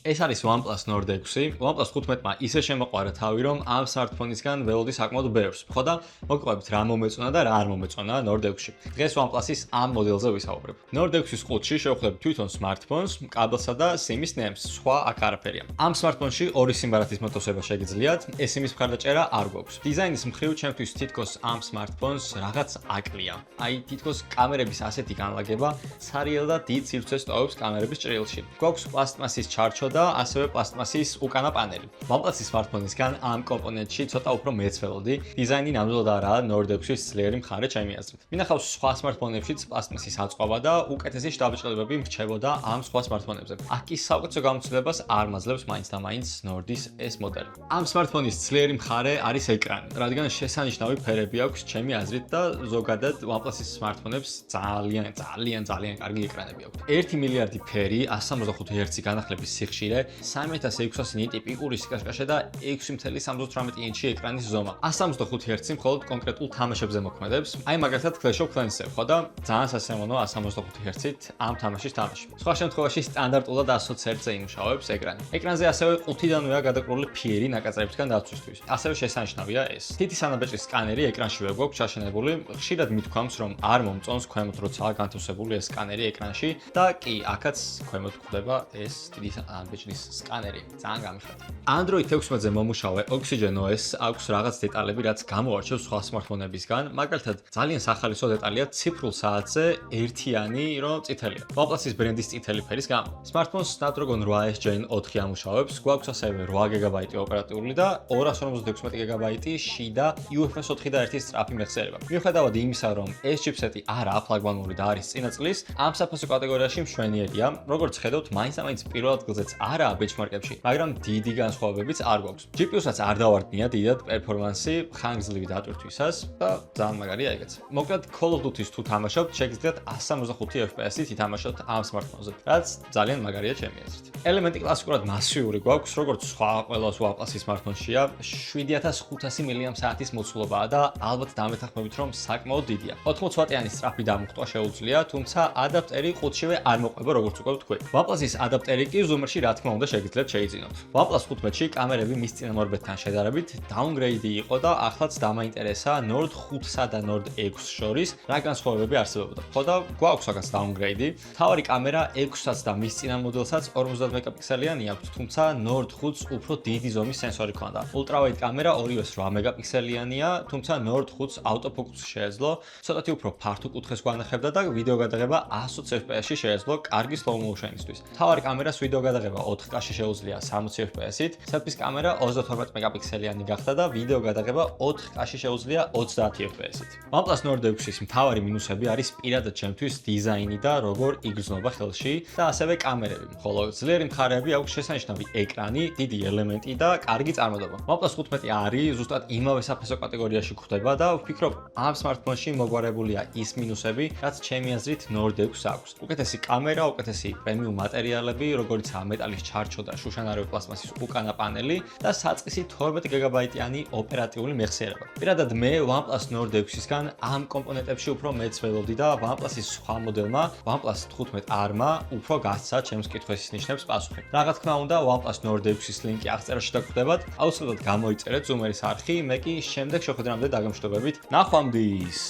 ეს არის OnePlus Nord 6. OnePlus 15-მა ისე შემოყვარა თავი, რომ ამ smartphone-ისგან ველოდი საკმაოდ ბევრს. ხო და მოგყვებით რა მომეწონა და რა არ მომეწონა Nord 6-ში. დღეს OnePlus-ის ამ მოდელზე ვისაუბრებ. Nord 6-ის ყუთში შევხვდებით თვითონ smartphones, კაბელსა და SIM-ის ნემს. სხვა აქ არაფერია. ამ smartphone-ში ორი სიმბარათის მოთავსება შეგიძლიათ, SIM-ის მხარდაჭერა არ გვაქვს. დიზაინის მხრივ ჩემთვის თითქოს ამ smartphones რაღაც აკლია. აი თითქოს კამერების ასეთი განლაგება ცარიელ და დიდ სივრცეს ტოვებს კამერების ჭრილში. გვაქვს პლასტმასის ჩარჩო და ასევე პლასტმასის უკანა პანელი. OnePlus-ის smartphone-ისგან ამ კომპონენტში ცოტა უფრო მეც ველოდი. დიზაინი ნამდვილად არაა Nord 6-ის ძლიერი მხარე ჩემი აზრით. მინახავს სხვა smartphone-ებშიც პლასტმასის აწყობა და უკეთესი შთაბეჭდილებები მრჩებოდა ამ სხვა smartphone-ებზე. აქ კი საუკეთესო გამოცდილებას არ მაძლევს მაინც და მაინც Nord-ის ეს მოდელი. ამ smartphone-ის ძლიერი მხარე არის ეკრანი, რადგან შესანიშნავი ფერები აქვს ჩემი აზრით და ზოგადად OnePlus-ის smartphone-ებს ძალიან კარგი ეკრანები აქვს. 1 მილიარდი ფერი, 165 Hz განახლების სიხშირე, 3600 ნიტი პიკური სიკაშკაშე და 6.78 ინჩი ეკრანის ზომა. 165 Hz მხოლოდ კონკრეტულ თამაშებზე მოქმედებს. აი მაგალითად Clash of Clans-ზე ხო და ძალიან სასიამოვნოა 165 Hz-ით ამ თამაშის თამაში. სხვა შემთხვევაში სტანდარტულად 120 Hz-ზე იმუშავებს ეკრანი. ეკრანზე ასევე ყუთიდანვეა გადაკრული ფიერი ნაკაწრებისგან დაცვისთვის. ასევე შესანიშნავია ეს. თითი სანაბეჭდის სკანერი ეკრანშივე გვაქვს ჩაშენებული. ხშირად მithქვამს, რომ არ მომწონს ქვემოთ როცაა განთავსებული ეს სკანერი ეკრანში და კი, აქაც ქვემოთ გვხვდება ეს დიდი სანაბეჭდის სკანერი. ძალიან გამიხარდა. Android 16-ზე მომუშავე Oxygen OS აქვს რაღაც დეტალები, რაც გამოარჩევს სხვა smartphone-ებისგან. მაგალითად, ძალიან სახალისო დეტალია ციფრულ საათზე ერთიანი, რომ წითელია. OnePlus-ის ბრენდის წითელი ფერის გამო. Smartphone-ს Snapdragon 8 Gen 4 ამუშავებს, გვაქვს ასევე 8 GB ოპერატიული და 256 GB შიდა UFS 4.1 სწრაფი მეხსიერება. მიუხედავად იმისა, რომ ეს ჩიპსეტი არაა ფლაგმანური და არის წინა წლის, ამ საფასო კატეგორიაში მშვენიერია. როგორც ხედავთ, მაინც პირველ ადგილზეც არაა benchmark-ებში, მაგრამ დიდი განსხვავებებიც არ გვაქვს. GPU-საც არ დავარდნია დიდად პერფორმანსი ხანგრძლივი დატვირთვისას და ძალიან მაგარია ეგეც. მოკლედ Call of Duty-ს თუ თამაშობთ, შეგიძლიათ 165 FPS-ით ითამაშოთ ამ smartphone-ზე, რაც ძალიან მაგარია ჩემი აზრით. ელემენტი კლასიკურად მასიური გვაქვს, როგორც სხვა ყველა OnePlus-ის smartphone-შია, 7500 mAh-ის მოცულობაა და ალბათ დამეთანხმებით, რომ საკმაოდ დიდია. 80 ვატიანი სწრაფი დამუხტვა შეუძლია, თუმცა ადაპტერი ყუთშივე არ მოყვება, როგორც უკვე ვთქვი. OnePlus-ის ადაპტერი კი ზუმერში რა თქმა უნდა შეგიძლიათ შეიძინოთ. OnePlus 15-ში კამერები მის წინამორბედთან შედარებით downgrade იყო და ახლაც დამაინტერესა Nord 5-სა და Nord 6 შორის რა განსხვავებები არსებობდა. ხო და გვაქვს აქაც downgrade. თავარი კამერა 6-საც და მის წინა მოდელსაც 50 მეგაპიქსელიანი აქვს, თუმცა Nord 5-ს უფრო დიდი ზომის სენსორი ჰქონდა. Ultrawide კამერა ორივეს 8 მეგაპიქსელიანია, თუმცა Nord 5-ს ავტოფოკუსი შეეძლო, ცოტათი უფრო ფართო კუთხეს გვანახებდა და ვიდეო გადაღება 120 FPS-ში შეეძლო კარგი slow motion-ისთვის. თავარი კამერას ვიდეო გადაღება 4K-ში შეუძლია 60 FPS-ით, selfie კამერა 32 მეგაპიქსელიანი გახდა და ვიდეო გადაღება 4K-ში შეუძლია 30 FPS-ით. OnePlus Nord 6-ის მთავარი მინუსები არის პირადად ჩემთვის დიზაინი და როგორ იგრძნობა ხელში და ასევე კამერები. ხოლო ძლიერი მხარეები აქვს შესანიშნავი ეკრანი, დიდი ელემენტი და კარგი წარმოდობა. OnePlus 15 არის ზუსტად იმავე საფასო კატეგორიაში გვხვდება და ვფიქრობ, ამ smartphone-ში მოგვარებულია ის მინუსები, რაც ჩემი აზრით Nord 6 აქვს. უკეთესი კამერა, უკეთესი პრემიუმ მატერიალები, როგორიცაა მეტალის ჩარჩო და შუშანარივი პლასმასის უკანა პანელი და საწყისი 12 GB-იანი ოპერატიული მეხსიერება. პირადად მე OnePlus Nord 6-ისგან ამ კომპონენტებში უფრო მეც ველოდი და OnePlus-ის სხვა მოდელმა, OnePlus 15 R-მა უფრო გასცა ჩემს კითხვების ნიშნებს პასუხი. Რაღაც თქმა უნდა, OnePlus Nord 6-ის ლინკი აღწერაში დაგხვდებათ. აუცილებლად გამოიწერეთ ზუმერის არხი, მე კი შემდეგ შეხვედრამდე დაგემშვიდობებით. ნახვამდის.